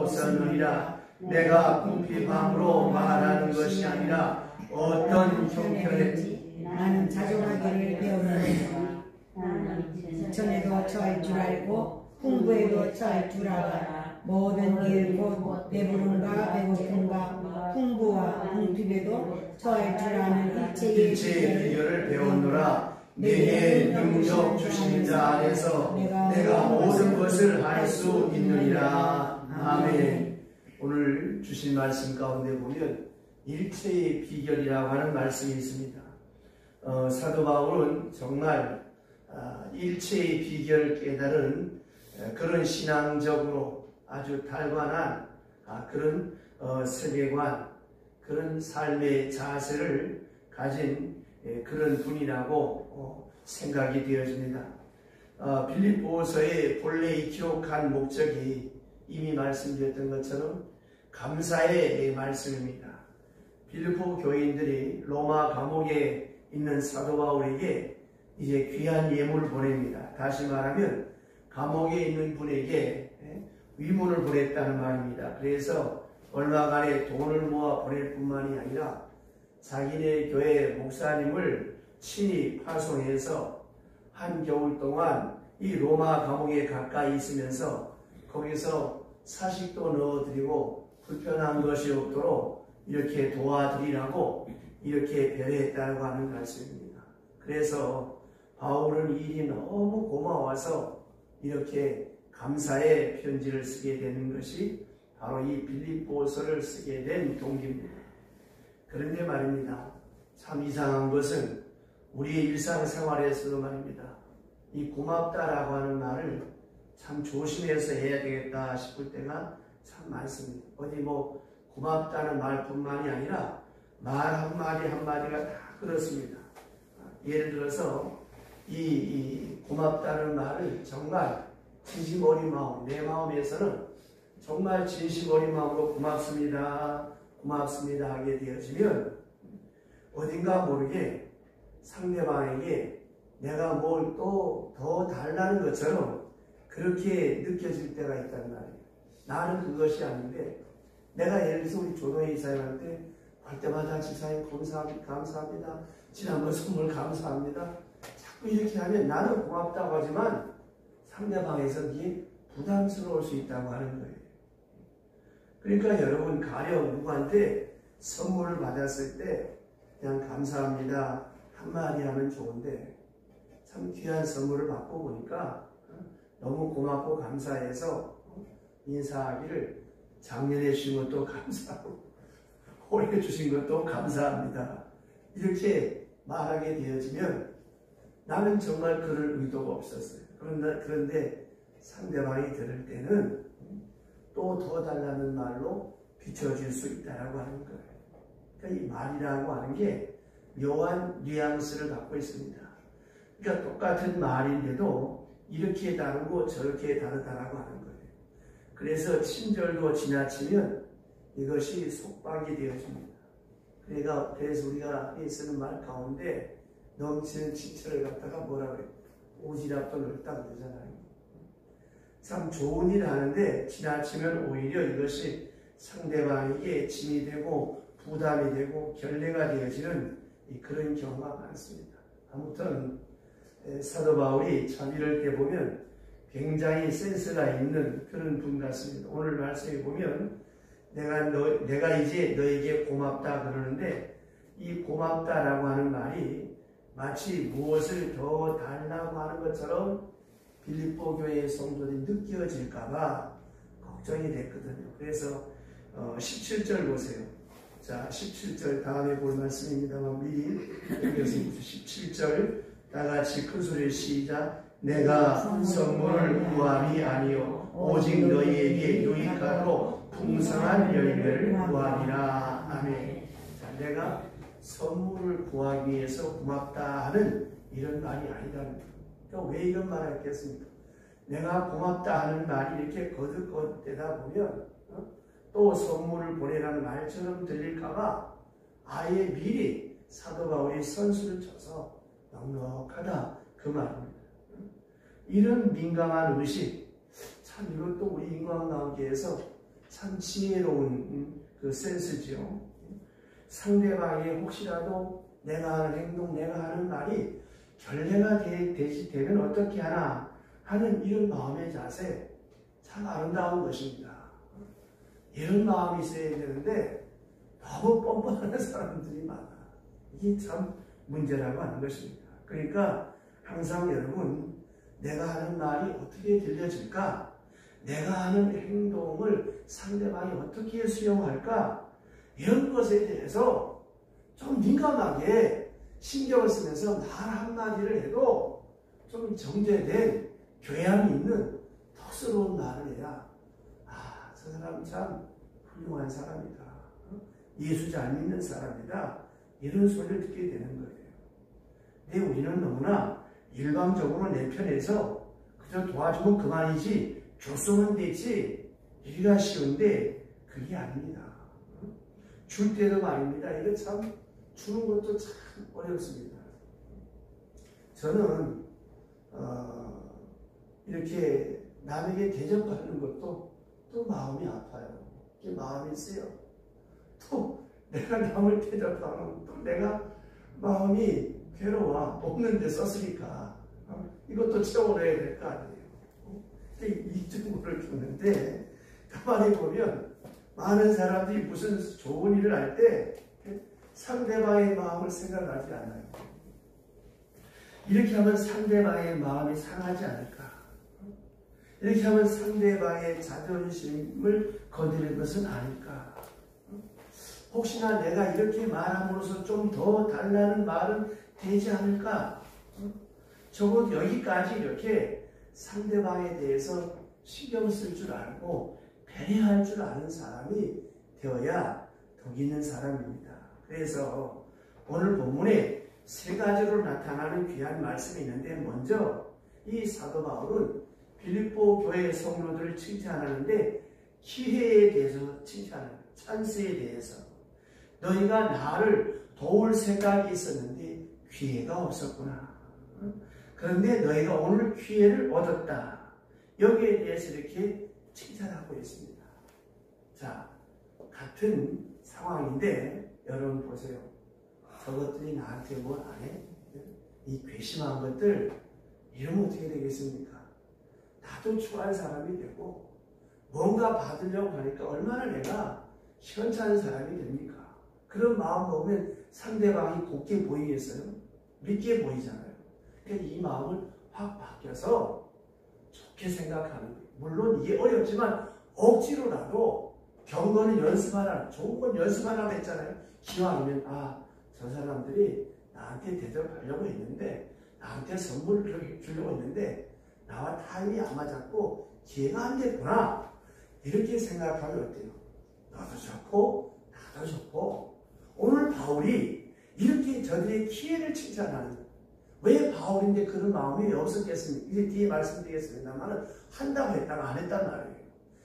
없었느니라. 내가 궁핍함으로 말하는 것이 아니라 어떤 형편에 나는 자족하기를 배웠느니라. 나는 전에도 처할 줄 알고 풍부에도 처할 줄 알아. 모든 일 곧 배부름과 배고픔과 풍부와 궁핍에도 처할 줄 아는 일체의 비결을 배웠노라. 내게 능력 주시는 자 안에서 내가 모든 것을 할 수 있느니라. 아멘. 오늘 주신 말씀 가운데 보면 일체의 비결이라고 하는 말씀이 있습니다. 사도 바울은 정말 일체의 비결을 깨달은 그런 신앙적으로 아주 달관한 그런 세계관, 그런 삶의 자세를 가진 그런 분이라고 생각이 되어집니다. 빌립보서의 본래 기록한 목적이 이미 말씀드렸던 것처럼 감사의 말씀입니다. 빌립보 교인들이 로마 감옥에 있는 사도 바울에게 이제 귀한 예물을 보냅니다. 다시 말하면 감옥에 있는 분에게 위문을 보냈다는 말입니다. 그래서 얼마간의 돈을 모아 보낼 뿐만이 아니라 자기네 교회 목사님을 친히 파송해서 한겨울 동안 이 로마 감옥에 가까이 있으면서 거기서 사식도 넣어드리고 불편한 것이 없도록 이렇게 도와드리라고 이렇게 배려했다고 하는 말씀입니다. 그래서 바울은 일이 너무 고마워서 이렇게 감사의 편지를 쓰게 되는 것이 바로 이 빌립보서를 쓰게 된 동기입니다. 그런데 말입니다. 참 이상한 것은 우리의 일상생활에서도 말입니다. 이 고맙다라고 하는 말을 참 조심해서 해야 되겠다 싶을 때가 참 많습니다. 어디 뭐 고맙다는 말뿐만이 아니라 말 한마디 한마디가 다 그렇습니다. 예를 들어서 이 고맙다는 말을 정말 진심 어린 마음, 내 마음에서는 정말 진심 어린 마음으로 고맙습니다, 고맙습니다 하게 되어지면 어딘가 모르게 상대방에게 내가 뭘 또 더 달라는 것처럼 그렇게 느껴질 때가 있단 말이에요. 나는 그것이 아닌데 내가 예를 들어서 우리 조동희 이사님한테 할 때마다 지사님 감사합니다. 지난번 선물 감사합니다. 자꾸 이렇게 하면 나는 고맙다고 하지만 상대방에서 이게 부담스러울 수 있다고 하는 거예요. 그러니까 여러분 가령 누구한테 선물을 받았을 때 그냥 감사합니다 한마디 하면 좋은데 참 귀한 선물을 받고 보니까 너무 고맙고 감사해서 인사하기를 작년에 주신 것도 감사하고 올해 주신 것도 감사합니다. 이렇게 말하게 되어지면 나는 정말 그럴 의도가 없었어요. 그런데 상대방이 들을 때는 또 더 달라는 말로 비춰질 수 있다고 하는 거예요. 그러니까 이 말이라고 하는 게 묘한 뉘앙스를 갖고 있습니다. 그러니까 똑같은 말인데도 이렇게 다르고 저렇게 다르다라고 하는 거예요. 그래서 친절도 지나치면 이것이 속박이 되어집니다. 그래서 우리가 쓰는 말 가운데 넘치는 친절을 갖다가 뭐라 그래요? 오지랖도 넓다 그러잖아요. 참 좋은 일 하는데 지나치면 오히려 이것이 상대방에게 짐이 되고 부담이 되고 결례가 되어지는 그런 경우가 많습니다. 아무튼 사도 바울이 자비를 대보면 굉장히 센스가 있는 그런 분 같습니다. 오늘 말씀에 보면 내가 이제 너에게 고맙다 그러는데 이 고맙다라고 하는 말이 마치 무엇을 더 달라고 하는 것처럼 빌립보 교회의 성도들이 느껴질까봐 걱정이 됐거든요. 그래서 17절 보세요. 자, 17절 다음에 볼 말씀입니다만 미리 읽겠습니다. 17절 다같이 큰 소리로 시작. 내가 선물을 구함이 아니요 오직 너희에게 유익하고 풍성한 열매를 구하니라. 아멘. 자, 내가 선물을 구하기 위해서 고맙다 하는 이런 말이 아니라는 거예요. 그러니까 왜 이런 말을 했겠습니까? 내가 고맙다 하는 말이 이렇게 거듭거듭되다 보면 또 선물을 보내라는 말처럼 들릴까봐 아예 미리 사도 바울이 선수를 쳐서 넉넉하다 그 말입니다. 이런 민감한 의식, 참 이것도 우리 인간관계에서 참 지혜로운 그 센스죠. 상대방이 혹시라도 내가 하는 행동, 내가 하는 말이 결례가 되면 어떻게 하나 하는 이런 마음의 자세, 참 아름다운 것입니다. 이런 마음이 있어야 되는데 너무 뻔뻔한 사람들이 많아. 이게 참 문제라고 하는 것입니다. 그러니까 항상 여러분, 내가 하는 말이 어떻게 들려질까? 내가 하는 행동을 상대방이 어떻게 수용할까? 이런 것에 대해서 좀 민감하게 신경을 쓰면서 말 한마디를 해도 좀 정제된 교양이 있는 턱스러운 말을 해야 저 사람 참 훌륭한 사람이다. 예수 잘 믿는 사람이다. 이런 소리를 듣게 되는 거예요. 근데 우리는 너무나 일방적으로 내 편에서 그저 도와주면 그만이지 줬으면 됐지 이기가 쉬운데 그게 아닙니다. 줄 때도 말입니다. 이거 참 주는 것도 참 어렵습니다. 저는 이렇게 남에게 대접받는 것도 또 마음이 아파요. 마음이 쓰여. 또 내가 남을 대접하면 또 내가 마음이 괴로워. 없는 데 썼으니까 이것도 채워내야 될 거 아니에요. 이 정도를 줬는데 가만히 보면 많은 사람들이 무슨 좋은 일을 할 때 상대방의 마음을 생각하지 않아요. 이렇게 하면 상대방의 마음이 상하지 않을까? 이렇게 하면 상대방의 자존심을 거두는 것은 아닐까? 혹시나 내가 이렇게 말함으로써 좀 더 달라는 말은 되지 않을까? 적어도 여기까지 이렇게 상대방에 대해서 신경 쓸 줄 알고 배려할 줄 아는 사람이 되어야 덕 있는 사람입니다. 그래서 오늘 본문에 세 가지로 나타나는 귀한 말씀이 있는데, 먼저 이 사도 바울은 빌립보 교회 성도들을 칭찬하는데 기회에 대해서 칭찬합니다. 찬스에 대해서. 너희가 나를 도울 생각이 있었는데 기회가 없었구나. 그런데 너희가 오늘 기회를 얻었다. 여기에 대해서 이렇게 칭찬하고 있습니다. 자, 같은 상황인데 여러분 보세요. 저것들이 나한테 뭘 안 해? 이 괘씸한 것들 이러면 어떻게 되겠습니까? 나도 추한 사람이 되고 뭔가 받으려고 하니까 얼마나 내가 시원찮은 사람이 됩니까? 그런 마음 먹으면 상대방이 곱게 보이겠어요? 믿게 보이잖아요. 그러니까 이 마음을 확 바뀌어서 좋게 생각하는 거예요. 물론 이게 어렵지만 억지로라도 경건은 연습하라. 좋은 건 연습하라고 했잖아요. 기왕이면 저 사람들이 나한테 대접하려고 했는데, 나한테 선물을 주려고 했는데 나와 타임이 안 맞았고 기회가 안 됐구나. 이렇게 생각하면 어때요? 너도 좋고 나도 좋고. 오늘 바울이 이렇게 저들의 기회를 칭찬하는 거예요. 왜 바울인데 그런 마음이 없었겠습니까? 이제 뒤에 말씀드리겠습니다만 한다고 했다가 안 했단 말이에요.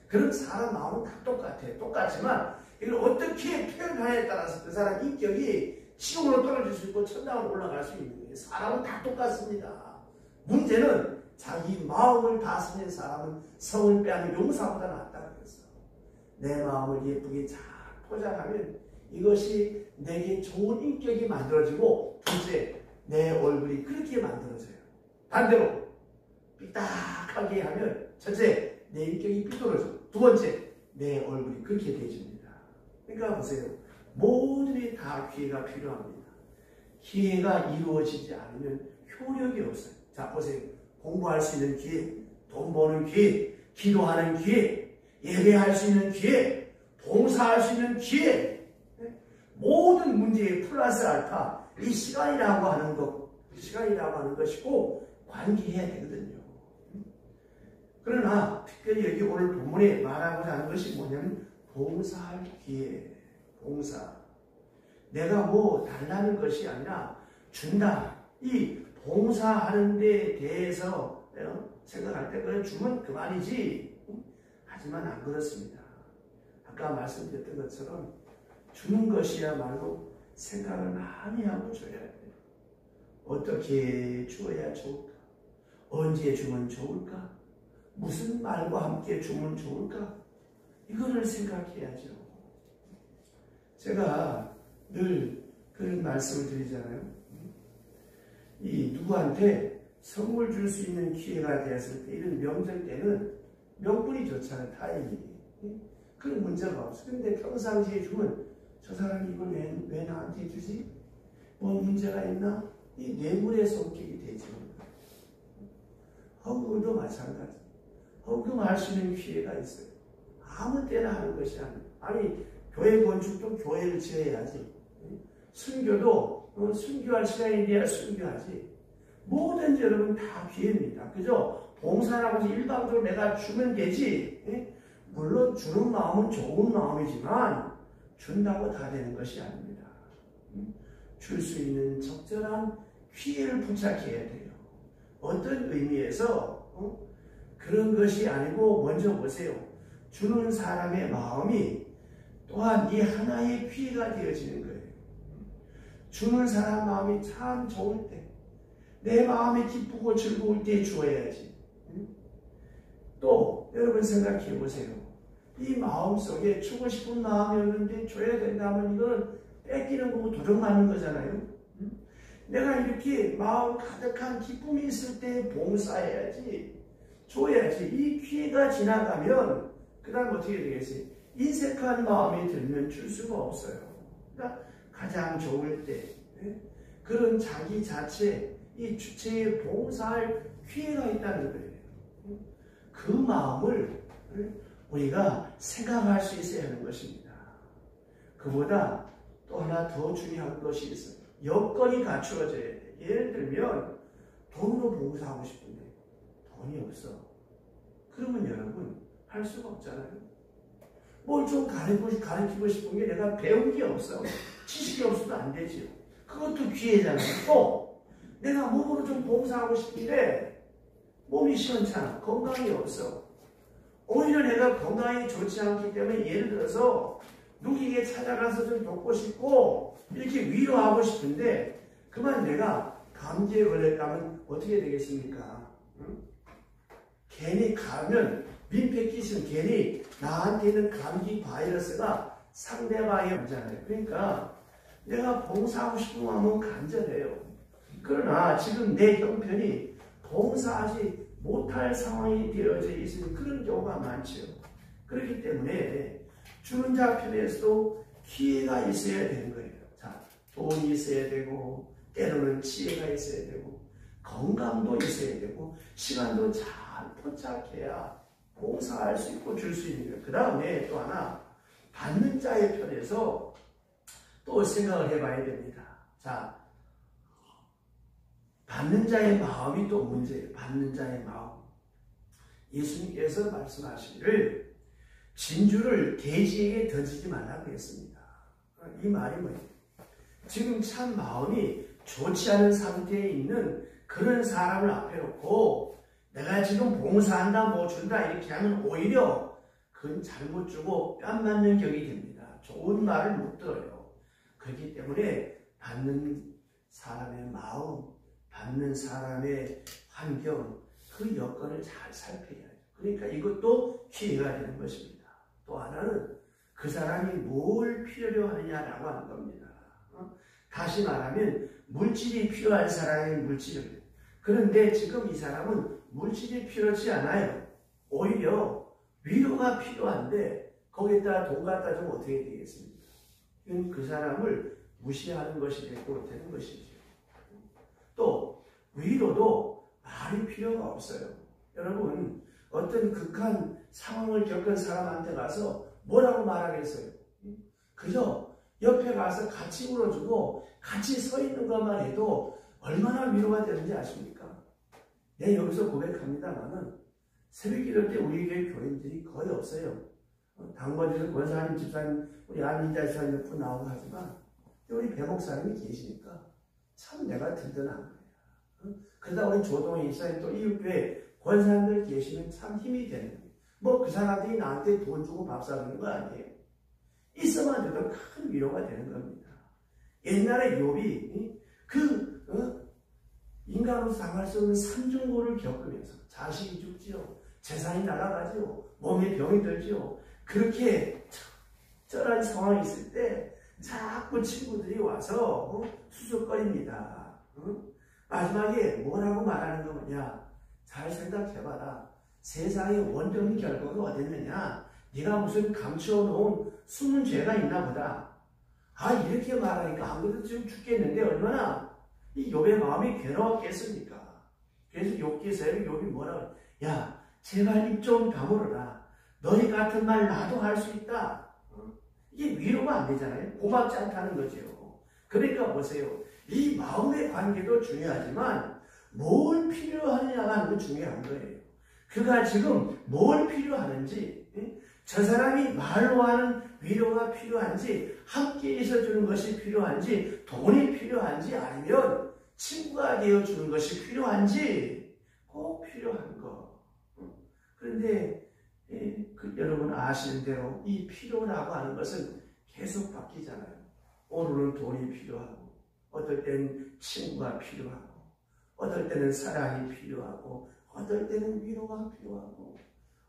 그런 사람 마음은 다 똑같아요. 똑같지만 이걸 어떻게 표현하냐에 따라서 그 사람 인격이 지옥으로 떨어질 수 있고 천당으로 올라갈 수 있는 거예요. 사람은 다 똑같습니다. 문제는 자기 마음을 다스리는 사람은 성을 빼앗는 용사보다 낫다 그랬어. 내 마음을 예쁘게 잘 포장하면 이것이 내게 좋은 인격이 만들어지고, 둘째, 내 얼굴이 그렇게 만들어져요. 반대로 삐딱하게 하면 첫째, 내 인격이 삐뚤어져. 두 번째, 내 얼굴이 그렇게 되어집니다. 그러니까 보세요. 모든이 다 기회가 필요합니다. 기회가 이루어지지 않으면 효력이 없어요. 자, 보세요. 공부할 수 있는 기회, 돈 버는 기회, 기도하는 기회, 예배할 수 있는 기회, 봉사할 수 있는 기회, 모든 문제의 플러스 알파, 이 시간이라고 하는 것이고 관계해야 되거든요. 그러나 특별히 여기 오늘 본문에 말하고자 하는 것이 뭐냐면 봉사할 기회, 봉사. 내가 뭐 달라는 것이 아니라 준다. 이 봉사하는 데 대해서 생각할 때 그냥 주면 그만이지. 하지만 안 그렇습니다. 아까 말씀드렸던 것처럼 주는 것이야말로 생각을 많이 하고 줘야 돼요. 어떻게 주어야 좋을까? 언제 주면 좋을까? 무슨 말과 함께 주면 좋을까? 이거를 생각해야죠. 제가 늘 그런 말씀을 드리잖아요. 이 누구한테 선물 줄 수 있는 기회가 되었을 때, 이런 명절 때는 명분이 좋잖아요. 다행히. 그런 문제가 없어. 근데 평상시에 주면 저 사람이 이걸 왜 나한테 주지? 뭐 문제가 있나? 이 뇌물의 성격이 되죠. 헌금도 마찬가지. 헌금할 수 있는 기회가 있어요. 아무 때나 하는 것이 아니에요. 아니, 교회 건축도 교회를 지어야지. 순교도 순교할 시간이 돼야 순교하지. 뭐든지 여러분 다 기회입니다. 그죠? 봉사라고 해서 일방적으로 내가 주면 되지. 물론 주는 마음은 좋은 마음이지만 준다고 다 되는 것이 아닙니다. 줄 수 있는 적절한 기회를 부착해야 돼요. 어떤 의미에서 그런 것이 아니고, 먼저 보세요. 주는 사람의 마음이 또한 이 하나의 기회가 되어지는 거예요. 주는 사람 마음이 참 좋을 때, 내 마음이 기쁘고 즐거울 때 주어야지. 또 여러분 생각해 보세요. 이 마음 속에 주고 싶은 마음이었는데 줘야 된다면 이거는 뺏기는 거고 도둑 맞는 거잖아요. 내가 이렇게 마음 가득한 기쁨이 있을 때 봉사해야지, 줘야지. 이 기회가 지나가면 그 다음 어떻게 되겠어요? 인색한 마음이 들면 줄 수가 없어요. 그러니까 가장 좋을 때 그런 자기 자체, 이 주체에 봉사할 기회가 있다는 거예요. 그 마음을 우리가 생각할 수 있어야 하는 것입니다. 그보다 또 하나 더 중요한 것이 있어요. 여건이 갖추어져야 돼. 예를 들면 돈으로 봉사하고 싶은데 돈이 없어. 그러면 여러분 할 수가 없잖아요. 뭘 좀 가르치고 싶은 게 내가 배운 게 없어. 지식이 없어도 안 되지요. 그것도 기회잖아요. 또 내가 몸으로 좀 봉사하고 싶은데 몸이 시원찮아. 건강이 없어. 오히려 내가 건강이 좋지 않기 때문에, 예를 들어서 누구에게 찾아가서 좀 돕고 싶고 이렇게 위로하고 싶은데, 그만 내가 감기에 걸렸다면 어떻게 되겠습니까? 괜히 가면 민폐 끼시면 괜히 나한테 있는 감기 바이러스가 상대방에 오잖아요. 그러니까 내가 봉사하고 싶은 마음은 간절해요. 그러나 지금 내 형편이 봉사하지 못할 상황이 되어져 있으니 그런 경우가 많죠. 그렇기 때문에 주는 자 편에서도 기회가 있어야 되는 거예요. 자, 돈이 있어야 되고, 때로는 지혜가 있어야 되고, 건강도 있어야 되고, 시간도 잘 포착해야 봉사할 수 있고 줄 수 있는 거예요. 그 다음에 또 하나, 받는 자의 편에서 또 생각을 해봐야 됩니다. 자, 받는 자의 마음이 또 문제예요. 받는 자의 마음. 예수님께서 말씀하시기를 진주를 돼지에게 던지지 말라고 했습니다. 이 말이 뭐예요? 지금 참 마음이 좋지 않은 상태에 있는 그런 사람을 앞에 놓고 내가 지금 봉사한다, 뭐 준다 이렇게 하면 오히려 그건 잘못 주고 뺨 맞는 격이 됩니다. 좋은 말을 못 들어요. 그렇기 때문에 받는 사람의 마음, 받는 사람의 환경, 그 여건을 잘 살펴야죠. 그러니까 이것도 기회가 되는 것입니다. 또 하나는 그 사람이 뭘 필요로 하느냐라고 하는 겁니다. 다시 말하면 물질이 필요한 사람이 물질을. 그런데 지금 이 사람은 물질이 필요하지 않아요. 오히려 위로가 필요한데 거기에다 돈 갖다 주면 어떻게 되겠습니까? 이건 그 사람을 무시하는 것이 되는 것이죠. 또 위로도 말이 필요가 없어요. 여러분, 어떤 극한 상황을 겪은 사람한테 가서 뭐라고 말하겠어요? 그저 옆에 가서 같이 울어주고 같이 서 있는 것만 해도 얼마나 위로가 되는지 아십니까? 네, 여기서 고백합니다만은 새벽기도 때 우리 교회 교인들이 거의 없어요. 당번에서 권사님 집사님, 우리 안민자 집사님 몇 분 나오고 하지만 우리 배목사님이 계시니까 참 내가 든든한 거예요. 그러다 우리 조동희 집사님 또 이웃교회 권사님들 계시면 참 힘이 되는 거예요. 뭐 그 사람들이 나한테 돈 주고 밥 사주는 거 아니에요. 있어만 해도 큰 위로가 되는 겁니다. 옛날에 욥이 인간으로 당할 수 없는 산중고를 겪으면서 자식이 죽지요, 재산이 날아가지요, 몸에 병이 들지요. 그렇게 적절한 상황이 있을 때 자꾸 친구들이 와서 수석거립니다. 마지막에 뭐라고 말하는 거냐? 잘 생각해봐라. 세상의 원적인 결과가 어딨느냐? 네가 무슨 감추어놓은 숨은 죄가 있나 보다. 이렇게 말하니까 안 그래도 지금 죽겠는데 얼마나 이 욥의 마음이 괴로웠겠습니까? 그래서 욥기서에 욥이 뭐라고 야, 제발 입 좀 다물어라. 너희 같은 말 나도 할 수 있다. 이게 위로가 안 되잖아요. 고맙지 않다는 거죠. 그러니까 보세요. 이 마음의 관계도 중요하지만 뭘 필요하느냐가 하는 건 중요한 거예요. 그가 지금 뭘 필요하는지, 저 사람이 말로 하는 위로가 필요한지, 함께 있어주는 것이 필요한지, 돈이 필요한지, 아니면 친구가 되어주는 것이 필요한지 꼭 필요한 거. 그런데 여러분 아시는 대로 이 필요라고 하는 것은 계속 바뀌잖아요. 오늘은 돈이 필요하고, 어떨 때는 친구가 필요하고, 어떨 때는 사랑이 필요하고, 어떨 때는 위로가 필요하고,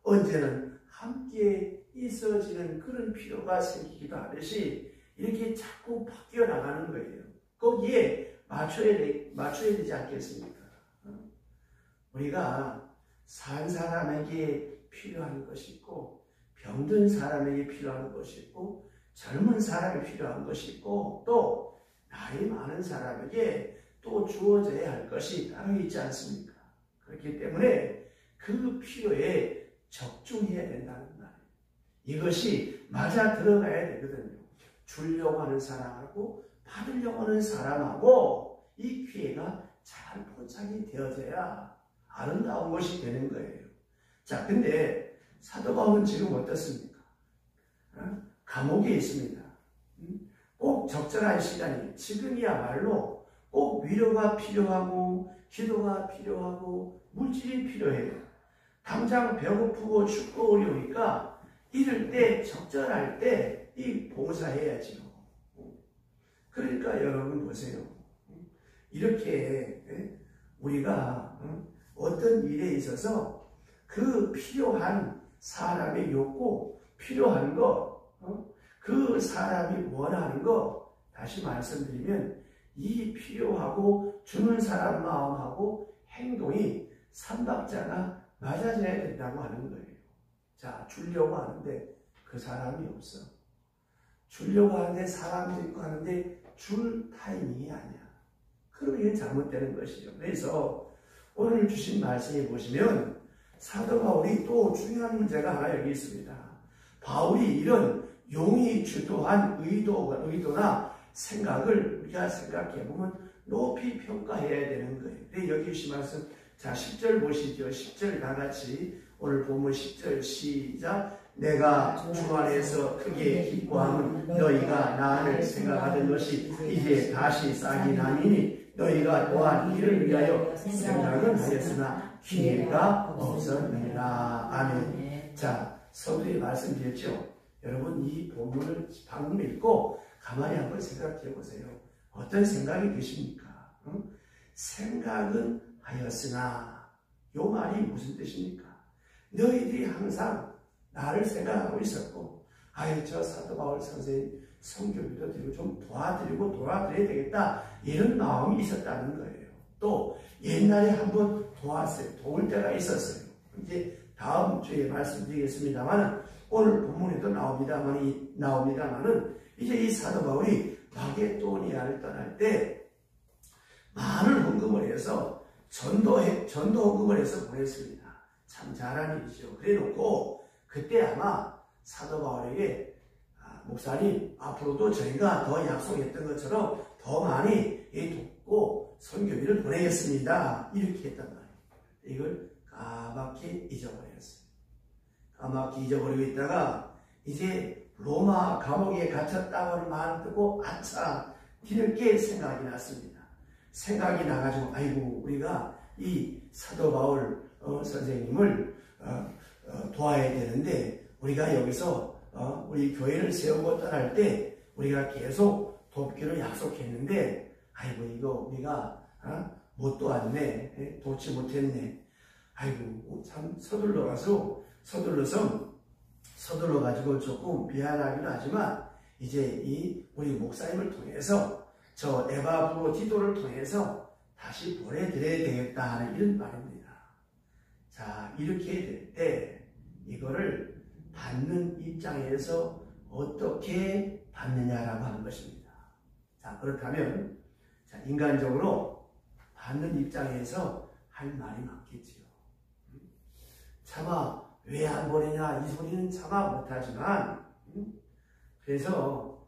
언제는 함께 있어지는 그런 필요가 생기기도 하듯이 이렇게 자꾸 바뀌어 나가는 거예요. 거기에 맞춰야 되지 않겠습니까? 우리가 산 사람에게 필요한 것이 있고, 병든 사람에게 필요한 것이 있고, 젊은 사람이 필요한 것이 있고, 또 나이 많은 사람에게 또 주어져야 할 것이 따로 있지 않습니까? 그렇기 때문에 그 필요에 적중해야 된다는 말이에요. 이것이 맞아 들어가야 되거든요. 주려고 하는 사람하고 받으려고 하는 사람하고 이 기회가 잘 포착이 되어져야 아름다운 것이 되는 거예요. 자, 근데 사도 바울은 지금 어떻습니까? 감옥에 있습니다. 꼭 적절한 시간이 지금이야말로 꼭 위로가 필요하고 기도가 필요하고 물질이 필요해요. 당장 배고프고 춥고 어려우니까 이럴 때 적절할 때 이 봉사해야지요. 그러니까 여러분 보세요. 이렇게 우리가 어떤 일에 있어서 그 필요한 사람의 욕구, 필요한 거, 그 사람이 원하는 거, 다시 말씀드리면 이 필요하고 주는 사람 마음하고 행동이 삼박자가 맞아져야 된다고 하는 거예요. 자, 주려고 하는데 그 사람이 없어. 주려고 하는데 사람도 있고 하는데 줄 타이밍이 아니야. 그러면 이건 잘못되는 것이죠. 그래서 오늘 주신 말씀에 보시면 사도 바울이 또 중요한 문제가 하나 여기 있습니다. 바울이 이런 용이 주도한 의도나 생각을 우리가 생각해보면 높이 평가해야 되는 거예요. 네, 여기 주신 말씀, 자 10절 보시죠. 10절 다 같이 오늘 본문 10절 시작. 내가 주 안에서 크게 기뻐함은 너희가 나를 생각하던 것이 이제 다시 싹이 나니니 너희가 또한 이를 위하여 생각은 하였으나 기회가 없었느니라. 아멘. 자, 서두에 말씀드렸죠. 여러분 이 본문을 방금 읽고 가만히 한번 생각해 보세요. 어떤 생각이 드십니까? 생각은 하였으나 요 말이 무슨 뜻입니까? 너희들이 항상 나를 생각하고 있었고, 저 사도 바울 선생님 성교비도 드리고 좀 도와드리고 돌아드려야 되겠다, 이런 마음이 있었다는 거예요. 또 옛날에 한번 도울 때가 있었어요. 이제 다음 주에 말씀드리겠습니다만 오늘 본문에도 나옵니다만은 이제 이 사도 바울이 마게도니아를 떠날 때 많은 헌금을 해서 전도 헌금을 해서 보냈습니다. 참 잘한 일이죠. 그래 놓고 그때 아마 사도 바울에게 목사님 앞으로도 저희가 더 약속했던 것처럼 더 많이 돕고 선교비를 보내겠습니다. 이렇게 했단 말이에요. 이걸 까맣게 잊어버렸어요. 까맣게 잊어버리고 있다가 이제 로마 감옥에 갇혔다고는 말 듣고 아차 뒤늦게 생각이 났습니다. 생각이 나가지고 아이고 우리가 이 사도 바울 선생님을 도와야 되는데 우리가 여기서 우리 교회를 세우고 떠날 때 우리가 계속 돕기로 약속했는데 아이고 이거 우리가 못 도왔네, 돕지 못했네. 아이고 참 서둘러서 서둘러 가지고 조금 미안하긴 하지만 이제 이 우리 목사님을 통해서 저 에바브로디도를 통해서 다시 보내드려야 되겠다 하는 이런 말입니다. 자, 이렇게 될 때 이거를 받는 입장에서 어떻게 받느냐라고 하는 것입니다. 자, 그렇다면 자, 인간적으로 받는 입장에서 할 말이 많겠지요. 차마 왜 안 보내냐 이 소리는 차마 못하지만 그래서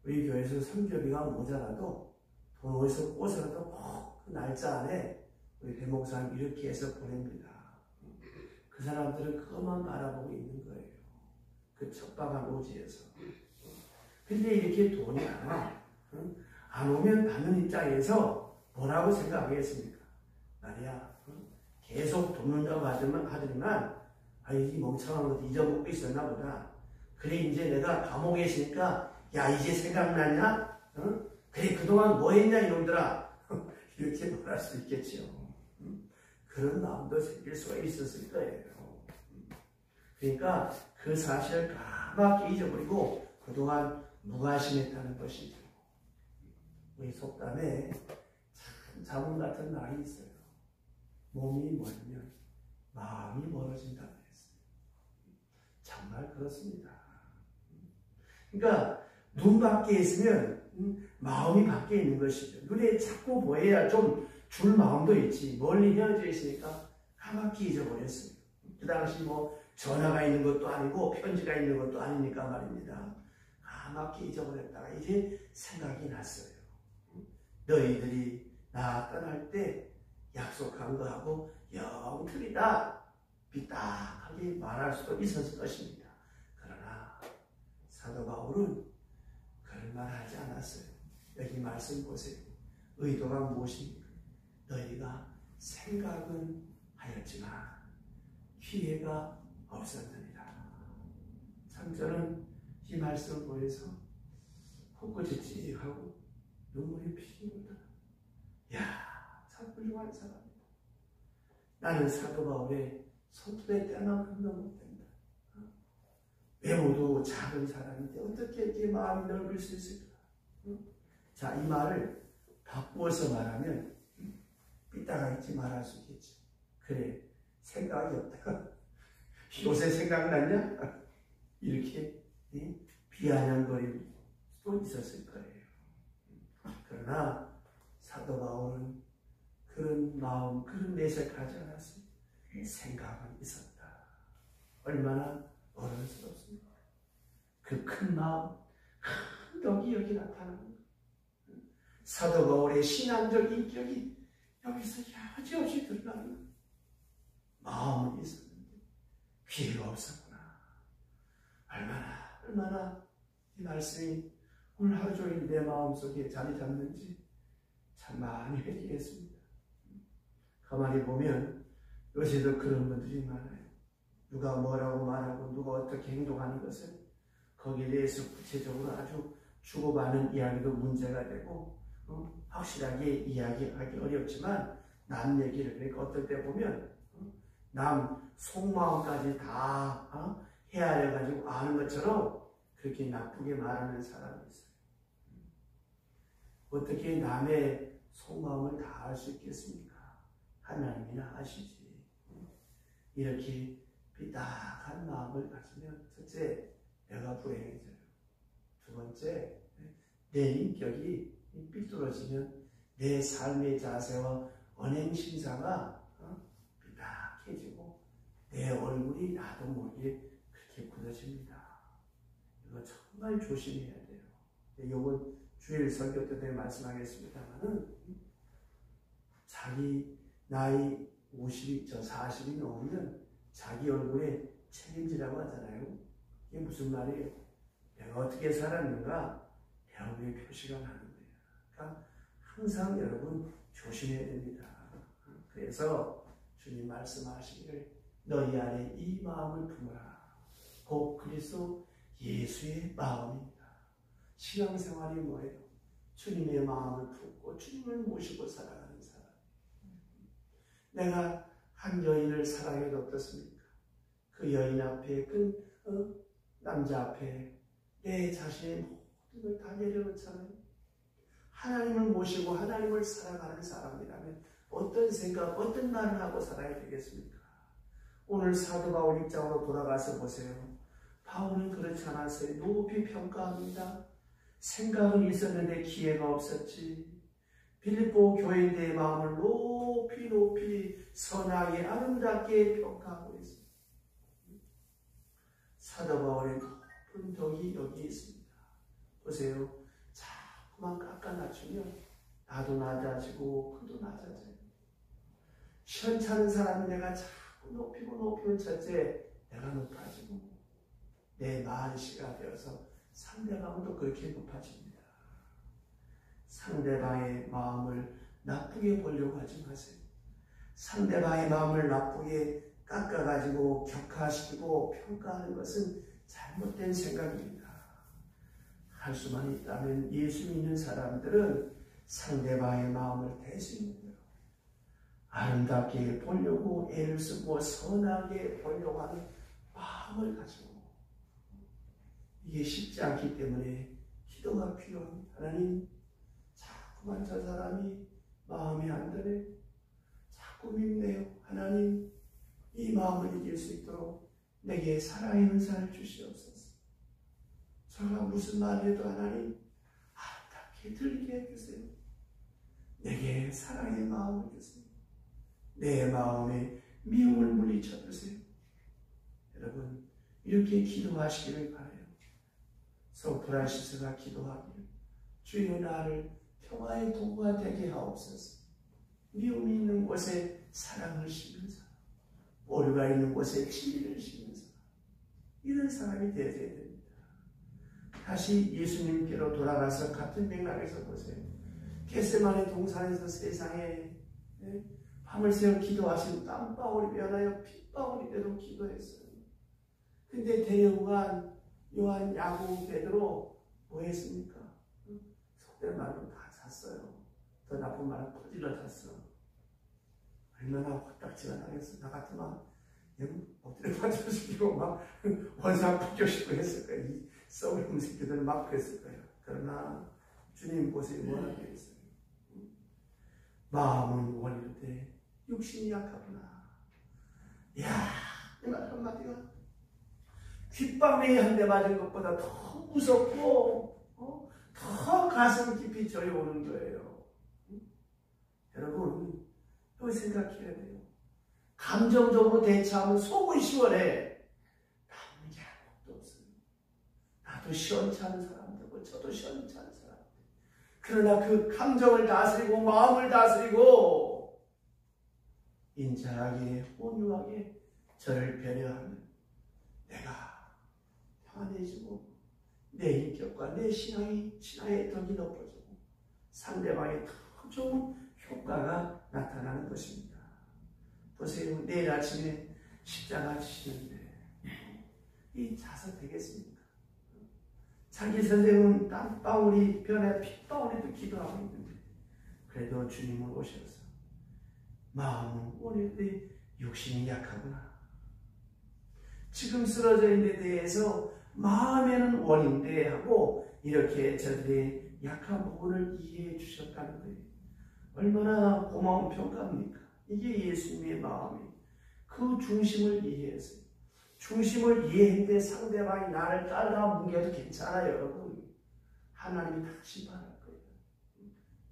우리 교회에서 선교비가 모자라도 돈 어디서 꿔서라도 꼭 그 날짜 안에 우리 대목사님 이렇게 해서 보냅니다. 그 사람들은 그것만 바라보고 있는 거예요. 그 척박한 오지에서. 근데 이렇게 돈이 안 와. 안 오면 받는 입장에서 뭐라고 생각하겠습니까? 말이야. 계속 돕는다고 하더니만 이 멍청한 것도 잊어먹고 있었나 보다. 그래 이제 내가 감옥에 있으니까 야 이제 생각나냐? 그래 그동안 뭐 했냐 이놈들아. 이렇게 말할 수 있겠지요. 그런 마음도 생길 수가 있었을 거예요. 그러니까 그 사실을 까맣게 잊어버리고 그동안 무관심했다는 것이죠. 우리 속담에 참 자문 같은 말이 있어요. 몸이 멀면 마음이 멀어진다고 했어요. 정말 그렇습니다. 그러니까 눈 밖에 있으면 마음이 밖에 있는 것이죠. 눈에 자꾸 보여야 좀 줄 마음도 있지. 멀리 헤어져 있으니까 까맣게 잊어버렸어요. 그 당시 뭐 전화가 있는 것도 아니고 편지가 있는 것도 아니니까 말입니다. 까맣게 잊어버렸다가 이제 생각이 났어요. 너희들이 나 떠날 때 약속한 거하고 영 틀리다. 삐딱하게 말할 수도 있었을 것입니다. 그러나 사도 바울은 그런 말 하지 않았어요. 여기 말씀 보세요. 의도가 무엇입니까? 너희가 생각은 하였지만 기회가 없었느니라. 참 저는 이 말씀을 보면서 헛구질질하고 눈물이 피입니다. 야, 참 훌륭한 사람이다. 나는 사도 바울의 손톱의 때만큼도 못된다. 외모도 작은 사람인데 어떻게 이렇게 마음이 넓을 수 있을까? 자, 이 말을 바꾸어서 말하면 삐딱하 있지 말할 수 있겠죠. 그래, 생각이 없다. 요새 생각났냐? 이렇게 비아냥거릴 수도 있었을 거예요. 그러나 사도 바울은 그런 마음, 그런 내색하지 않았습니다. 생각은 있었다. 얼마나 어른스럽습니까? 그 큰 마음, 큰 덕이 여기 나타나는 거예요. 사도 바울의 신앙적 인격이 여기서 여지없이 드러나는 거예요. 마음은 있었는데 기회가 없었구나. 얼마나 이 말씀이 오늘 하루 종일 내 마음속에 자리 잡는지 참 많이 회개했습니다. 가만히 보면 요새도 그런 분들이 많아요. 누가 뭐라고 말하고 누가 어떻게 행동하는 것을 거기에 대해서 구체적으로 아주 주고받는 이야기도 문제가 되고 확실하게 이야기하기 어렵지만 남 얘기를 그러니까 어떨 때 보면 남 속마음까지 다 헤아려가지고 아는 것처럼 그렇게 나쁘게 말하는 사람이 있어요. 어떻게 남의 속마음을 다 알 수 있겠습니까? 하나님이나 아시지. 이렇게 삐딱한 마음을 가지면 첫째, 내가 불행해져요. 두 번째, 내 인격이 삐뚤어지면 내 삶의 자세와 언행 심사가 삐딱해지고 내 얼굴이 나도 모르게 그렇게 굳어집니다. 이거 정말 조심해야 돼요. 이건 주일 설교 때도 말씀하겠습니다만은 자기 나이 50이, 40이 넘으면 자기 얼굴에 책임지라고 하잖아요. 이게 무슨 말이에요? 내가 어떻게 살았는가 내 얼굴에 표시가 나는 거예요. 그러니까 항상 여러분 조심해야 됩니다. 그래서 주님 말씀하시기를 너희 안에 이 마음을 품으라. 곧 그리스도 예수의 마음입니다. 신앙생활이 뭐예요? 주님의 마음을 품고 주님을 모시고 살아가는 사람. 내가 한 여인을 사랑해도 어떻습니까? 그 여인 앞에 남자 앞에 내 자신의 모든 걸 다 내려놓잖아요. 하나님을 모시고 하나님을 사랑하는 사람이라면 어떤 생각, 어떤 말을 하고 살아야 되겠습니까? 오늘 사도 바울 입장으로 돌아가서 보세요. 바울은 그렇지 않았어요. 높이 평가합니다. 생각은 있었는데 기회가 없었지. 빌립보 교인들의 마음을 높이 높이 선하게 아름답게 평가하고 있습니다. 사도 바울의 높은 덕이 여기 있습니다. 보세요. 자꾸만 깎아 낮추면 나도 낮아지고 그도 낮아져요. 시원찮은 사람은 내가 자꾸 높이면 첫째 내가 높아지고 내 만시가 되어서 상대방도 그렇게 높아집니다. 상대방의 마음을 나쁘게 보려고 하지 마세요. 상대방의 마음을 나쁘게 깎아가지고 격하시키고 평가하는 것은 잘못된 생각입니다. 할 수만 있다면 예수 믿는 사람들은 상대방의 마음을 대수있는 대로 아름답게 보려고 애를 쓰고 선하게 보려고 하는 마음을 가지고 이게 쉽지 않기 때문에 기도가 필요합니다. 하나님, 자꾸만 저 사람이 마음이 안 드네. 자꾸 밉네요. 하나님, 이 마음을 이길 수 있도록 내게 사랑의 은사를 주시옵소서. 저가 무슨 말해도 하나님 아름답게 들리게 해주세요. 내게 사랑의 마음을 주세요. 내 마음에 미움을 물리쳐 주세요. 여러분, 이렇게 기도하시기를 바라요. 성 프란시스가 기도하기를 주여 나를 평화의 도구가 되게 하옵소서. 미움이 있는 곳에 사랑을 심는 사람, 오류가 있는 곳에 진리를 심는 사람, 이런 사람이 되어야 됩니다. 다시 예수님께로 돌아가서 같은 맥락에서 보세요. 겟세마네 동산에서 세상에 밤을 새워 기도하신 땀방울이 변하여 핏방울이 되도록 기도했어요. 근데 대여관 요한, 야곱, 베드로 뭐 했습니까? 속된 말로 다 잤어요. 더 나쁜 말은 퍼질러 잤어. 얼마나 화딱지가 나겠어. 나 같으면 엎드려 빠져시키고 막 원상 폭격시키고 했을 거예요. 이 썩은 새끼들 막 그랬을 거예요. 그러나 주님 보세요. 뭐라 그랬어요? 마음은 원인데 육신이 약하구나. 이야, 이 말 한마디가 귓방맹이 한 대 맞은 것보다 더 무섭고 더 가슴 깊이 저려오는 거예요. 여러분, 또 생각해야 돼요. 감정적으로 대처하면 속은 시원해. 남는 게 아무것도 없어요. 나도 시원찮은 사람들고 저도 시원찮은 사람. 그러나 그 감정을 다스리고 마음을 다스리고 인자하게 온유하게 저를 배려하면 내가 평안해지고 내 인격과 내 신앙의 덕이 높아지고 상대방의 더 좋은 효과가 나타나는 것입니다. 보세요. 내일 아침에 십자가 지시는데 이 자서 되겠습니까? 자기 선생은 땀방울이 변해 핏방울에도 기도하고 있는데 그래도 주님을 오셔서 마음은 원인데 육신이 약하구나. 지금 쓰러져 있는 데 대해서 마음에는 원인데 하고 이렇게 저들의 약한 부분을 이해해 주셨다는 거예요. 얼마나 고마운 평가입니까? 이게 예수님의 마음이에요. 그 중심을 이해했어요. 중심을 이해했는데 상대방이 나를 따라 뭉개도 괜찮아요, 여러분. 하나님이 다 심판할 거예요.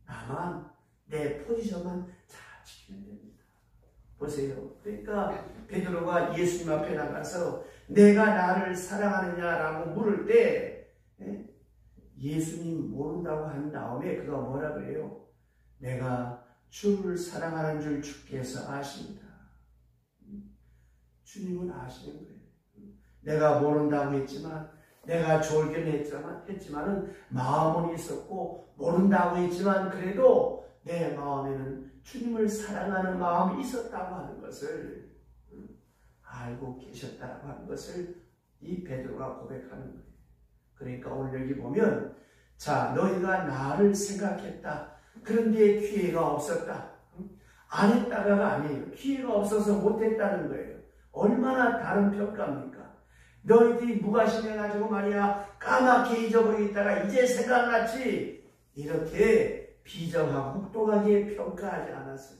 나만 내 포지션만 잘 지키면 됩니다. 보세요. 그러니까 베드로가 예수님 앞에 나가서 내가 나를 사랑하느냐라고 물을 때 예수님 모른다고 한 다음에 그가 뭐라 그래요? 내가 주를 사랑하는 줄 주께서 아십니다. 주님은 아시는 거예요. 내가 모른다고 했지만 내가 졸견 했지만은 마음은 있었고 모른다고 했지만 그래도 내 마음에는 주님을 사랑하는 마음이 있었다고 하는 것을 알고 계셨다고 하는 것을 이 베드로가 고백하는 거예요. 그러니까 오늘 여기 보면 자 너희가 나를 생각했다. 그런데 기회가 없었다. 안 했다가가 아니에요. 기회가 없어서 못했다는 거예요. 얼마나 다른 평가입니까? 너희들이 무관심해가지고 말이야 까맣게 잊어버리겠다가 이제 생각났지. 이렇게 비정하고 혹독하게 평가하지 않았어요.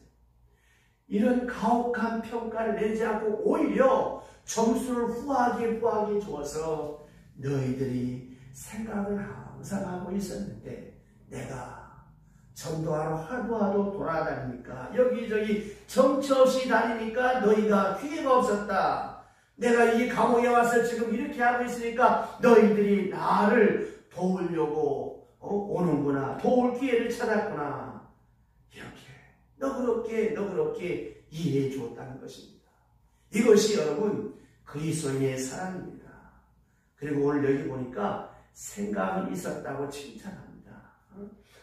이런 가혹한 평가를 내지 않고 오히려 점수를 후하게 줘서 너희들이 생각을 항상 하고 있었는데 내가 전도하러 하도 돌아다니니까 여기저기 정처 없이 다니니까 너희가 기회가 없었다. 내가 이 감옥에 와서 지금 이렇게 하고 있으니까 너희들이 나를 도우려고 오는구나. 도울 기회를 찾았구나. 이렇게 너그럽게 이해해 주었다는 것입니다. 이것이 여러분 그리스도인의 사랑입니다. 그리고 오늘 여기 보니까 생각이 있었다고 칭찬합니다.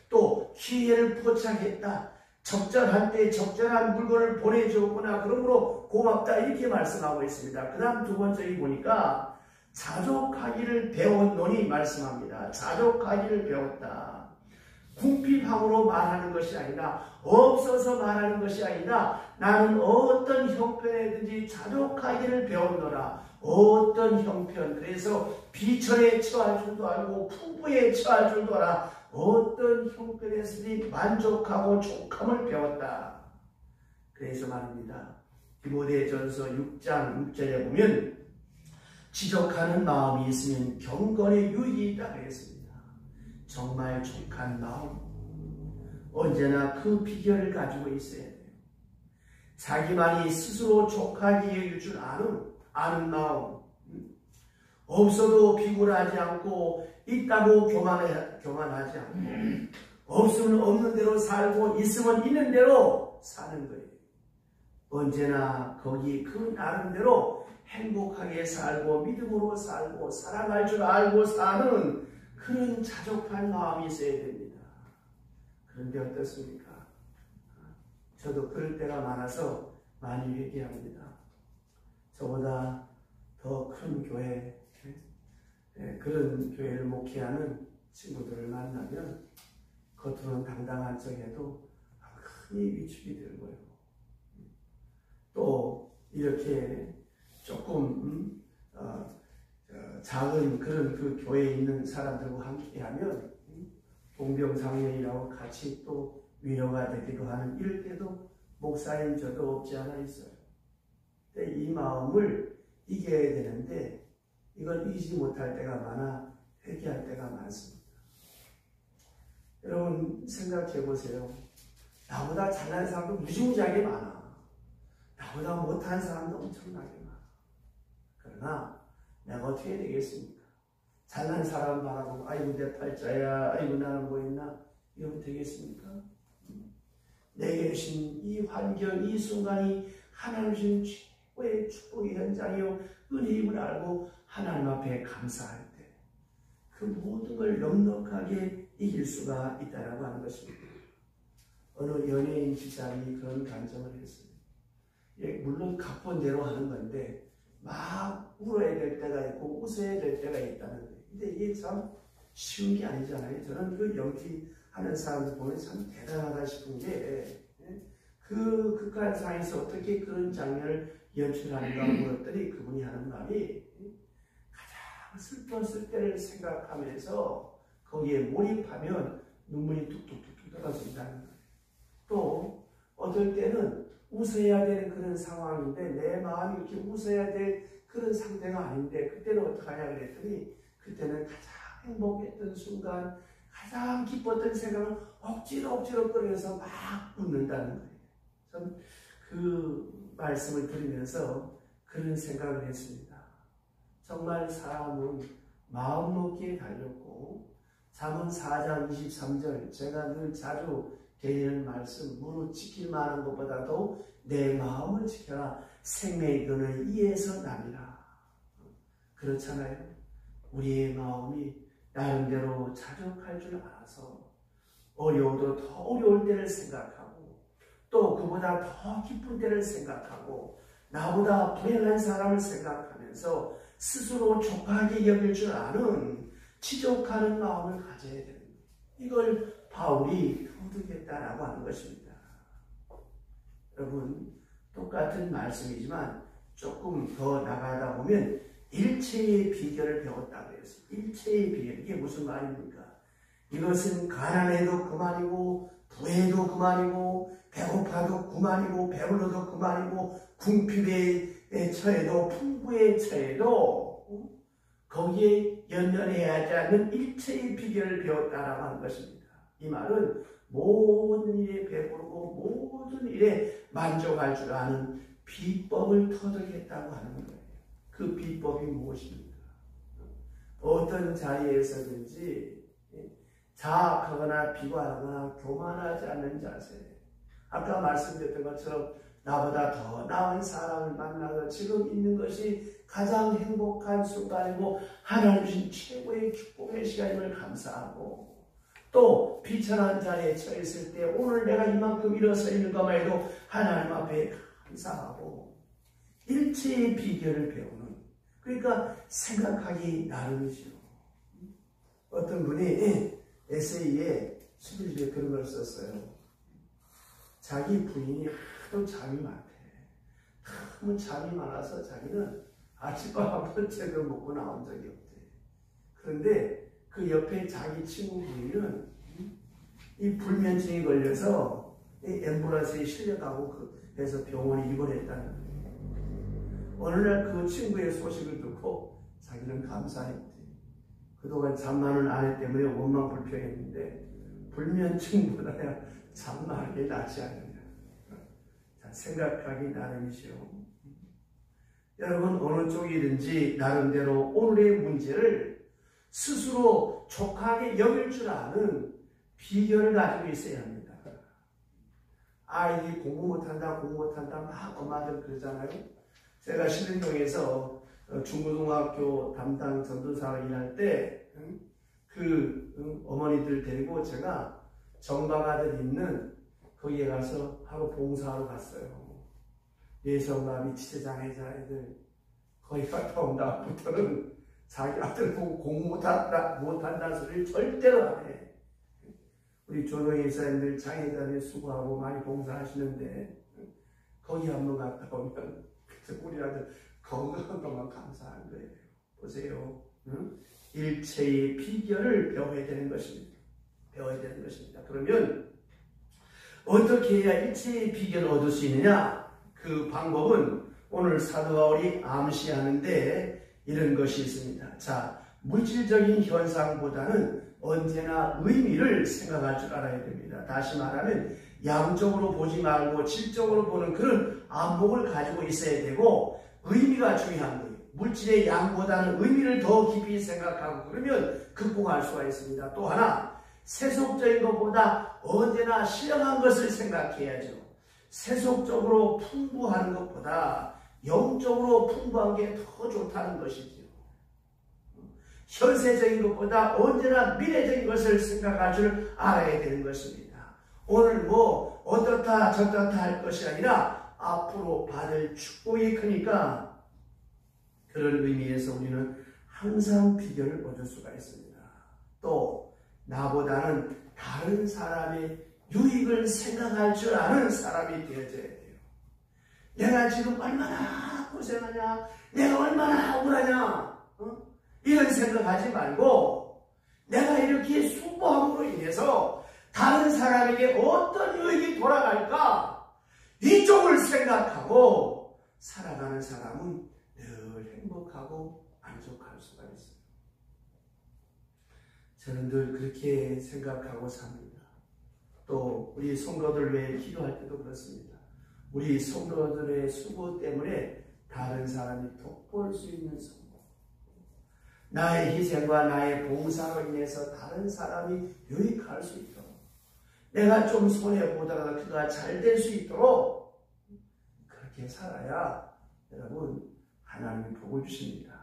또 기회를 포착했다. 적절한 때 적절한 물건을 보내주었구나. 그러므로 고맙다. 이렇게 말씀하고 있습니다. 그 다음 두 번째 보니까 자족하기를 배웠노니 말씀합니다. 자족하기를 배웠다. 궁핍함으로 말하는 것이 아니라 없어서 말하는 것이 아니라 나는 어떤 형편에든지 자족하기를 배웠노라. 어떤 형편, 그래서 비천에 처할 줄도 알고 풍부에 처할 줄도 알아. 어떤 형편에서든지 만족하고 족함을 배웠다. 그래서 말입니다. 디모데전서 6장 6절에 보면 지적하는 마음이 있으면 경건의 유익이 있다 그랬습니다. 정말 족한 마음, 언제나 그 비결을 가지고 있어야 돼요. 자기만이 스스로 족하게 여길 줄 아는 마음, 없어도 비굴하지 않고 있다고 교만하지 않고 없으면 없는 대로 살고 있으면 있는 대로 사는 거예요. 언제나 거기 그 나름대로 행복하게 살고 믿음으로 살고 사랑할 줄 알고 사는 그런 자족한 마음이 있어야 됩니다. 그런데 어떻습니까? 저도 그럴 때가 많아서 많이 회개합니다. 저보다 더 큰 교회, 그런 교회를 목회하는 친구들을 만나면 겉으로는 당당한 척해도 큰 위축이 들고요. 또 이렇게 조금 작은 그런 그 교회에 있는 사람들과 함께하면 동병상련이라고 같이 또 위로가 되기도 하는 이럴 때도 목사님 저도 없지 않아 있어요. 근데 이 마음을 이겨야 되는데 이걸 이기지 못할 때가 많아 회개할 때가 많습니다. 여러분 생각해 보세요. 나보다 잘난 사람도 무지무지하게 많아. 나보다 못한 사람도 엄청나게 많아. 그러나 내가 어떻게 해야 되겠습니까? 잘난 사람 바라보고 아이고 내 팔자야, 아이고 나는 뭐 있나, 이러면 되겠습니까? 내게 주신 이 환경, 이 순간이 하나님 주신 최고의 축복의 현장이요 은혜임을 알고 하나님 앞에 감사할 때 그 모든 걸 넉넉하게 이길 수가 있다라고 하는 것입니다. 어느 연예인 기자님이 그런 감정을 했어요. 물론 각본대로 하는 건데 막 울어야 될 때가 있고 웃어야 될 때가 있다는 거예요. 근데 이게 참 쉬운 게 아니잖아요. 저는 그 연기하는 사람들 보면 참 대단하다 싶은 게 그 극한상에서 어떻게 그런 장면을 연출하는가 물었더니 그분이 하는 말이 가장 슬펐을 때를 생각하면서 거기에 몰입하면 눈물이 뚝뚝뚝뚝 떨어진다는 거예요. 또 어떨 때는 웃어야 되는 그런 상황인데 내 마음이 이렇게 웃어야 될 그런 상태가 아닌데 그때는 어떡하냐 그랬더니 그때는 가장 행복했던 순간 가장 기뻤던 생각을 억지로 끌어서 막 웃는다는 거예요. 전 그 말씀을 들으면서 그런 생각을 했습니다. 정말 사람은 마음 먹기에 달렸고 잠언 4장 23절 제가 늘 자주 드리는 말씀 무릇 지킬 만한 것보다도 내 마음을 지켜라 생명의 근을 이에서 남이라. 그렇잖아요. 우리의 마음이 나름대로 자족할 줄 알아서 어려워도 더 어려울 때를 생각하고 또 그보다 더 기쁜 때를 생각하고 나보다 불행한 사람을 생각하면서 스스로 족하게 여길 줄 아는 지족하는 마음을 가져야 됩니다. 이걸 바울이 거두겠다라고 하는 것입니다. 여러분 똑같은 말씀이지만 조금 더 나가다 보면 일체의 비결을 배웠다고 했어요. 일체의 비결. 이게 무슨 말입니까? 이것은 가난해도 그만이고 부해도 그만이고 배고파도 그만이고 배불러도 그만이고 궁핍에 처해도 풍부에 처해도 거기에 연연해야 하지 않는 일체의 비결을 배웠다라고 하는 것입니다. 이 말은 모든 일에 배부르고 모든 일에 만족할 줄 아는 비법을 터득했다고 하는 거예요. 그 비법이 무엇입니까? 어떤 자리에서든지 자학하거나 비관하거나 교만하지 않는 자세. 아까 말씀드렸던 것처럼 나보다 더 나은 사람을 만나서 지금 있는 것이 가장 행복한 순간이고 하나님 주신 최고의 축복의 시간임을 감사하고 또 비천한 자리에 처했을 때 오늘 내가 이만큼 일어서 있는 것만 해도 하나님 앞에 감사하고 일체의 비결을 배우는 그러니까 생각하기 나름이죠. 어떤 분이 에세이에 11주에 그런 걸 썼어요. 자기 부인이 하도 잠이 많대. 너무 잠이 많아서 자기는 아침밥 한 번 제대로 먹고 나온 적이 없대. 그런데 그 옆에 자기 친구 부인은 이 불면증이 걸려서 앰뷸런스에 실려가고 해서 병원에 입원했다는 거예요. 어느 날 그 친구의 소식을 듣고 자기는 감사했대. 그동안 잠많은 아내 때문에 원망 불평했는데 불면증보다야 잠많은 게 낫지 않느냐. 자, 생각하기 나름이시오. 여러분 어느 쪽이든지 나름대로 오늘의 문제를 스스로 족하게 여길 줄 아는 비결을 가지고 있어야 합니다. 아이들이 공부 못한다 막 엄마들 그러잖아요. 제가 신림동에서 중고등학교 담당 전도사로 일할 때 어머니들 데리고 제가 정방아들 있는 거기에 가서 하루 봉사하러 갔어요. 예성과 미치장애자 애들 거기 갔다 온 다음부터는 자기 아들 보고 공부 못한다는 소리를 절대로 안 해. 우리 조동희 사람들 장애자들 수고하고 많이 봉사하시는데 거기 한번 갔다 오면 우리 아들 건강한 것만 감사한 거예요. 보세요. 일체의 비결을 배워야 되는 것입니다. 그러면 어떻게 해야 일체의 비결을 얻을 수 있느냐? 그 방법은 오늘 사도 바울이 암시하는데 이런 것이 있습니다. 자, 물질적인 현상보다는 언제나 의미를 생각할 줄 알아야 됩니다. 다시 말하면 양적으로 보지 말고 질적으로 보는 그런 안목을 가지고 있어야 되고 의미가 중요한 거예요. 물질의 양보다는 의미를 더 깊이 생각하고 그러면 극복할 수가 있습니다. 또 하나 세속적인 것보다 언제나 신령한 것을 생각해야죠. 세속적으로 풍부하는 것보다 영적으로 풍부한 게 더 좋다는 것이죠. 현세적인 것보다 언제나 미래적인 것을 생각할 줄 알아야 되는 것입니다. 오늘 어떻다 저렇다 할 것이 아니라 앞으로 받을 축복이 크니까 그런 의미에서 우리는 항상 비결을 얻을 수가 있습니다. 또 나보다는 다른 사람의 유익을 생각할 줄 아는 사람이 되어져야 돼요. 내가 지금 얼마나 고생하냐, 내가 얼마나 억울하냐, 이런 생각하지 말고 내가 이렇게 수고함으로 인해서 다른 사람에게 어떤 유익이 돌아갈까 이쪽을 생각하고 살아가는 사람은 늘 행복하고 만족할 수가 있어요. 저는 늘 그렇게 생각하고 삽니다. 또 우리 성도들 외에 기도할 때도 그렇습니다. 우리 성도들의 수고 때문에 다른 사람이 돋볼 수 있는 성도, 나의 희생과 나의 봉사로 인해서 다른 사람이 유익할 수 있도록, 내가 좀 손해보다가 그가 잘 될 수 있도록 그렇게 살아야 여러분 하나님이 복을 주십니다.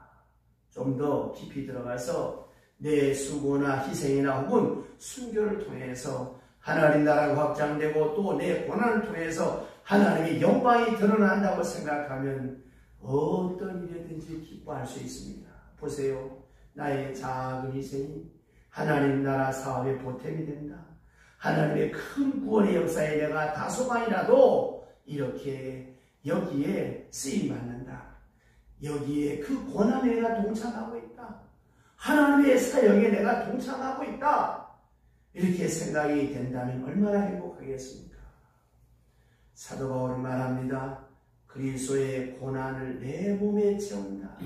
좀 더 깊이 들어가서 내 수고나 희생이나 혹은 순교를 통해서 하나님 나라가 확장되고 또 내 고난을 통해서 하나님의 영광이 드러난다고 생각하면 어떤 일이든지 기뻐할 수 있습니다. 보세요. 나의 작은 희생이 하나님 나라 사업의 보탬이 된다. 하나님의 큰 구원의 역사에 내가 다소간이라도 이렇게 여기에 쓰임받는다. 여기에 그 고난에 내가 동참하고 있다. 하나님의 사역에 내가 동참하고 있다. 이렇게 생각이 된다면 얼마나 행복하겠습니까? 사도 바울은 말합니다. 그리스도의 고난을 내 몸에 채운다.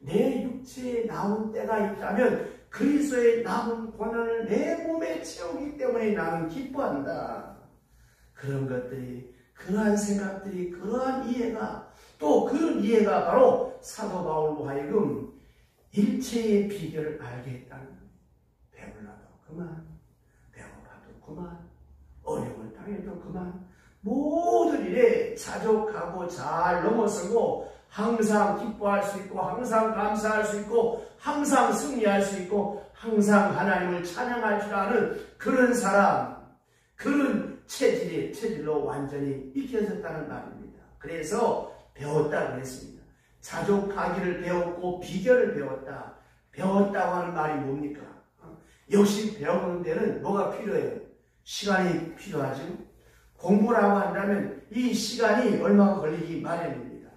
내 육체에 나온 때가 있다면 그리스도의 남은 고난을 내 몸에 채우기 때문에 나는 기뻐한다. 그런 것들이, 그러한 생각들이, 그러한 이해가, 또 그런 이해가 바로 사도 바울로 하여금 일체의 비결을 알게 했다는 거예요. 배불러도 그만, 배고파도 그만, 어려움을 당해도 그만, 모든 일에 자족하고 잘 넘어서고 항상 기뻐할 수 있고 항상 감사할 수 있고 항상 승리할 수 있고 항상 하나님을 찬양할 줄 아는 그런 사람, 그런 체질로 완전히 익혀졌다는 말입니다. 그래서 배웠다고 했습니다. 자족하기를 배웠고 비결을 배웠다. 배웠다고 하는 말이 뭡니까? 역시 배우는 데는 뭐가 필요해요? 시간이 필요하죠. 공부라고 한다면 이 시간이 얼마나 걸리기 마련입니다.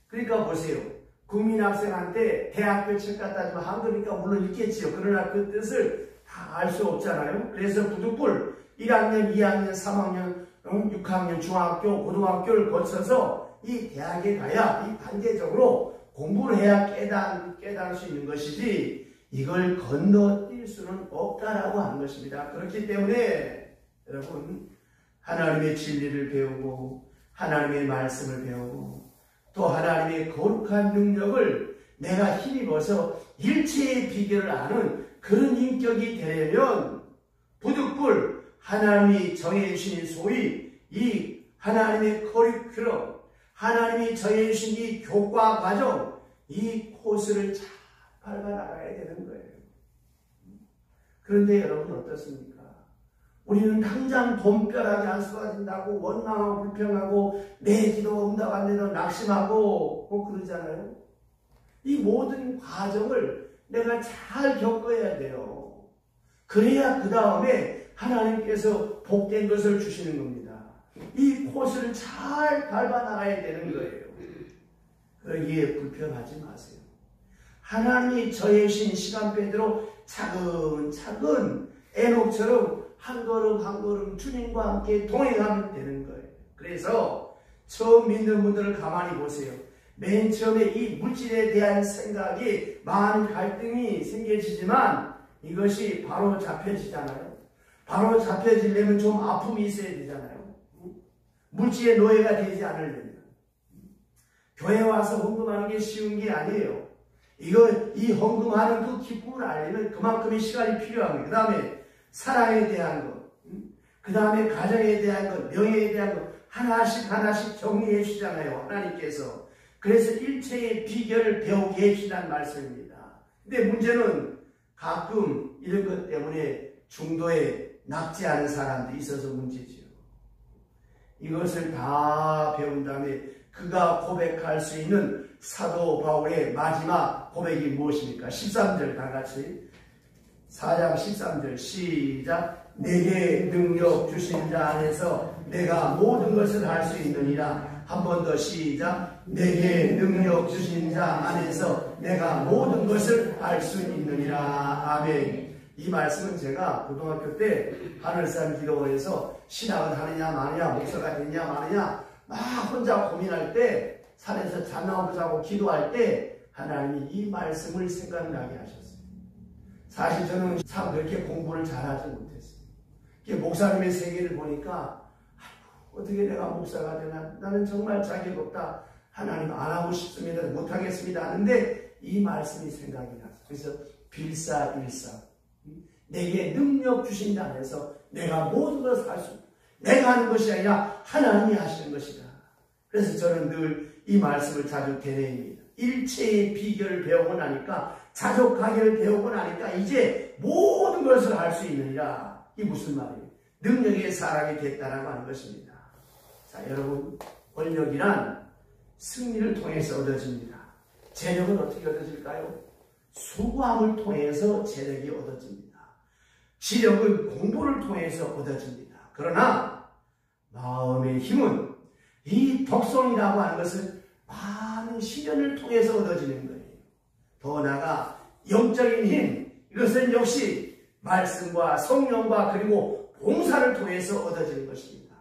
그러니까 보세요. 국민학생한테 대학교 책 갖다 주면 한글이니까 물론 있겠지요. 그러나 그 뜻을 다 알 수 없잖아요. 그래서 부득불 1학년, 2학년, 3학년, 6학년, 중학교, 고등학교를 거쳐서 이 대학에 가야 이 단계적으로 공부를 해야 깨달을 수 있는 것이지 이걸 건너뛸 수는 없다라고 하는 것입니다. 그렇기 때문에 여러분 하나님의 진리를 배우고 하나님의 말씀을 배우고 또 하나님의 거룩한 능력을 내가 힘입어서 일체의 비결을 아는 그런 인격이 되려면 부득불 하나님이 정해주신 소위 이 하나님의 커리큘럼, 하나님이 정해주신 이 교과 과정, 이 코스를 잘 밟아나가야 되는 거예요. 그런데 여러분 어떻습니까? 우리는 당장 돈벼락이 안 쏟아진다고 원망하고 불평하고 내 기도가 응답 안 되면 낙심하고 뭐 그러잖아요. 이 모든 과정을 내가 잘 겪어야 돼요. 그래야 그 다음에 하나님께서 복된 것을 주시는 겁니다. 이 코스를 잘 밟아나가야 되는 거예요. 거기에 불평하지 마세요. 하나님이 정해주신 시간표대로 차근차근 에녹처럼 한 걸음 한 걸음 주님과 함께 동행하면 되는 거예요. 그래서 처음 믿는 분들을 가만히 보세요. 맨 처음에 이 물질에 대한 생각이 많은 갈등이 생겨지지만 이것이 바로 잡혀지잖아요. 바로 잡혀지려면 좀 아픔이 있어야 되잖아요. 물질의 노예가 되지 않으려면. 교회 와서 헌금하는 게 쉬운 게 아니에요. 이 헌금하는 그 기쁨을 알려면 그만큼의 시간이 필요합니다. 그 다음에 사랑에 대한 것, 그 다음에 가정에 대한 것, 명예에 대한 것 하나씩 정리해 주시잖아요. 하나님께서. 그래서 일체의 비결을 배우게 해주시다는 말씀입니다. 근데 문제는 가끔 이런 것 때문에 중도에 낙지하는 사람들이 있어서 문제지요. 이것을 다 배운 다음에 그가 고백할 수 있는 사도 바울의 마지막 고백이 무엇입니까? 13절 다 같이 4장 13절 시작. 내게 능력 주신 자 안에서 내가 모든 것을 할 수 있느니라. 한 번 더 시작. 내게 능력 주신 자 안에서 내가 모든 것을 할 수 있느니라. 아멘. 이 말씀은 제가 고등학교 때 하늘산 기도원에서 신학을 하느냐 마느냐, 목사가 되느냐 마느냐 막 혼자 고민할 때, 산에서 잠나무 자고 기도할 때 하나님이 이 말씀을 생각나게 하셨어요. 사실 저는 참 그렇게 공부를 잘하지 못했어요. 목사님의 세계를 보니까 어떻게 내가 목사가 되나, 나는 정말 자격 없다, 하나님 안 하고 싶습니다, 못하겠습니다 하는데 이 말씀이 생각이 났어요. 그래서 빌사일사, 내게 능력 주신 자 안에서 내가 모든 것을 할 수 있다. 내가 하는 것이 아니라 하나님이 하시는 것이다. 그래서 저는 늘 이 말씀을 자주 되뇌입니다. 일체의 비결을 배우고 나니까, 자족하기를 배우고 나니까 이제 모든 것을 할 수 있느니라. 이 무슨 말이에요? 능력의 사람이 됐다라고 하는 것입니다. 자, 여러분, 권력이란 승리를 통해서 얻어집니다. 재력은 어떻게 얻어질까요? 수고함을 통해서 재력이 얻어집니다. 지력은 공부를 통해서 얻어집니다. 그러나 마음의 힘은 이 독성이라고 하는 것은 많은 시련을 통해서 얻어지는 거예요. 더 나아가 영적인 힘, 이것은 역시 말씀과 성령과 그리고 봉사를 통해서 얻어지는 것입니다.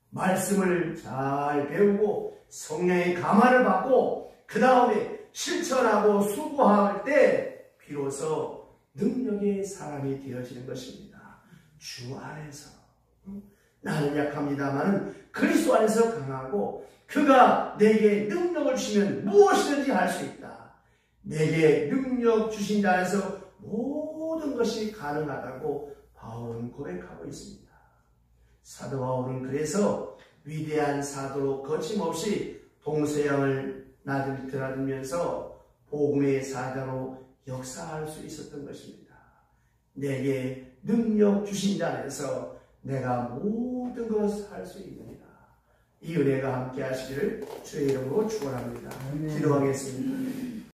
말씀을 잘 배우고 성령의 감화를 받고 그 다음에 실천하고 수고할 때 비로소 능력의 사람이 되어지는 것입니다. 주 안에서. 나는 약합니다만 그리스도 안에서 강하고 그가 내게 능력을 주시면 무엇이든지 할 수 있다. 내게 능력 주신 자 안에서 모든 것이 가능하다고 바울은 고백하고 있습니다. 사도 바울은 그래서 위대한 사도로 거침없이 동서양을 드나들면서 복음의 사자로 역사할 수 있었던 것입니다. 내게 능력 주신 자 안에서 내가 모든 것을 할 수 있느니라. 이 은혜가 함께 하시기를 주의 이름으로 축원합니다. 기도하겠습니다.